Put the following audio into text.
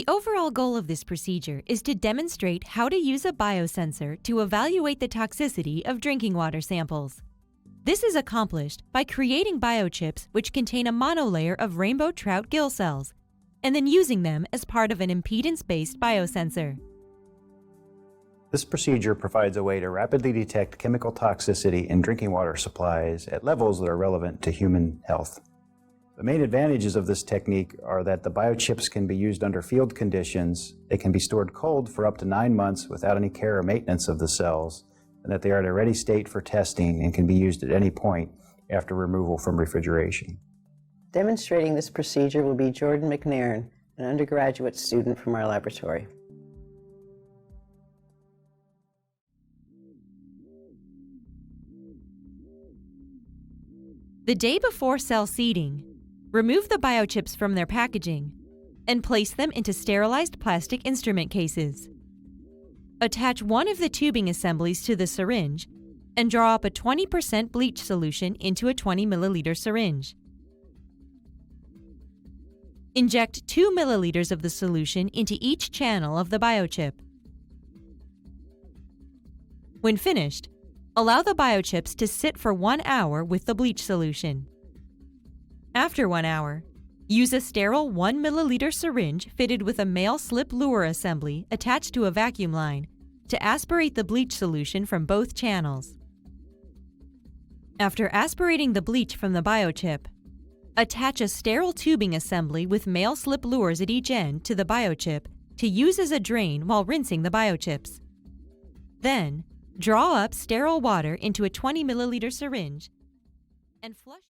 The overall goal of this procedure is to demonstrate how to use a biosensor to evaluate the toxicity of drinking water samples. This is accomplished by creating biochips which contain a monolayer of rainbow trout gill cells, and then using them as part of an impedance-based biosensor. This procedure provides a way to rapidly detect chemical toxicity in drinking water supplies at levels that are relevant to human health. The main advantages of this technique are that the biochips can be used under field conditions, they can be stored cold for up to 9 months without any care or maintenance of the cells, and that they are at a ready state for testing and can be used at any point after removal from refrigeration. Demonstrating this procedure will be Jordan McNairn, an undergraduate student from our laboratory. The day before cell seeding, remove the biochips from their packaging and place them into sterilized plastic instrument cases. Attach one of the tubing assemblies to the syringe and draw up a 20% bleach solution into a 20 milliliter syringe. Inject 2 milliliters of the solution into each channel of the biochip. When finished, allow the biochips to sit for 1 hour with the bleach solution. After 1 hour, use a sterile 1 milliliter syringe fitted with a male slip lure assembly attached to a vacuum line to aspirate the bleach solution from both channels. After aspirating the bleach from the biochip, attach a sterile tubing assembly with male slip lures at each end to the biochip to use as a drain while rinsing the biochips. Then, draw up sterile water into a 20 milliliter syringe and flush